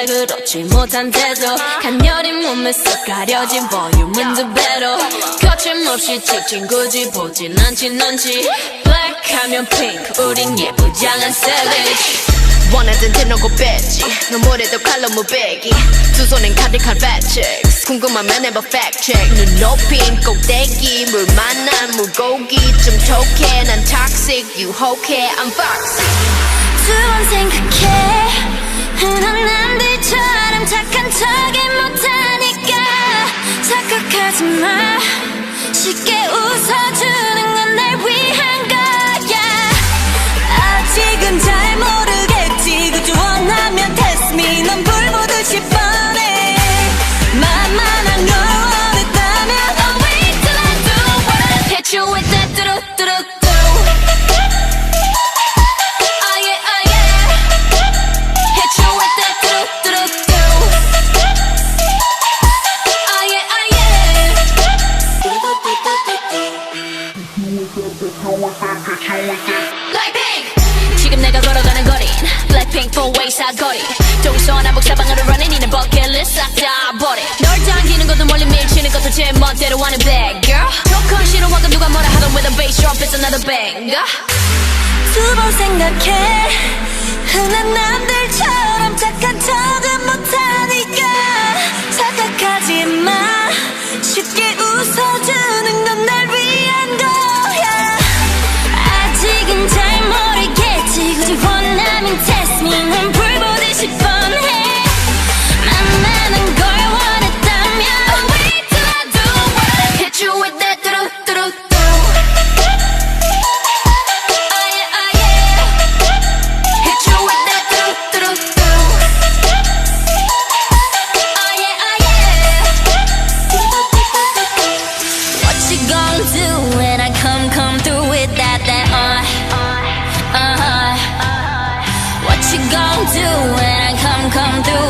그렇지 못한 태도 간녀린 몸에 쏙 가려진 볼륨은 두 배로 거침없이 찍힌 굳이 보진 않지 넌지 Black 하면 pink 우린 예쁘장한 savage 원하던 대놓고 뺐지 너무래도 칼로 무배기 두 손엔 카드칼 배치ks 궁금하면 해봐 fact check 눈 높인 꼭대기 물 만난 물고기 좀 톡해 난 toxic 유혹해 I'm foxy 두 번 생각해 흔한 남들처럼 착한 척이 못하니까 착각하지 마 쉽게 웃어주는 건 날 위한 거야 아직은 잘 모르겠지 그저 원하면 test me 넌 불 보듯이 뻔해 만만한 걸 원했다면 I'll wait till I do what hit you with that 뚜루뚜루 지금 내가 걸어가는 거린 Blackpink four-way 사거리 동서남북 사방으로 running 이는 버킷리스트 싹 다 버려 널 당기는 것도 멀리 밀치는 것도 제 멋대로 하는 bad girl 조금 싫어하고 누가 뭐라 하던 with a bass drop it's another banger 두 번 생각해 흔한 남들처럼 착한 척은 못하니까 착각하지 마 쉽게 웃어주는 건 날 위한 거야 아직은 잘 모르겠지 굳이 원하면 test me 난 불 보듯이 뻔해 만나는 걸 원했다면 I'll wait till I do what hit you with that 뚜루뚜루 come through with that What you gon' do when I come through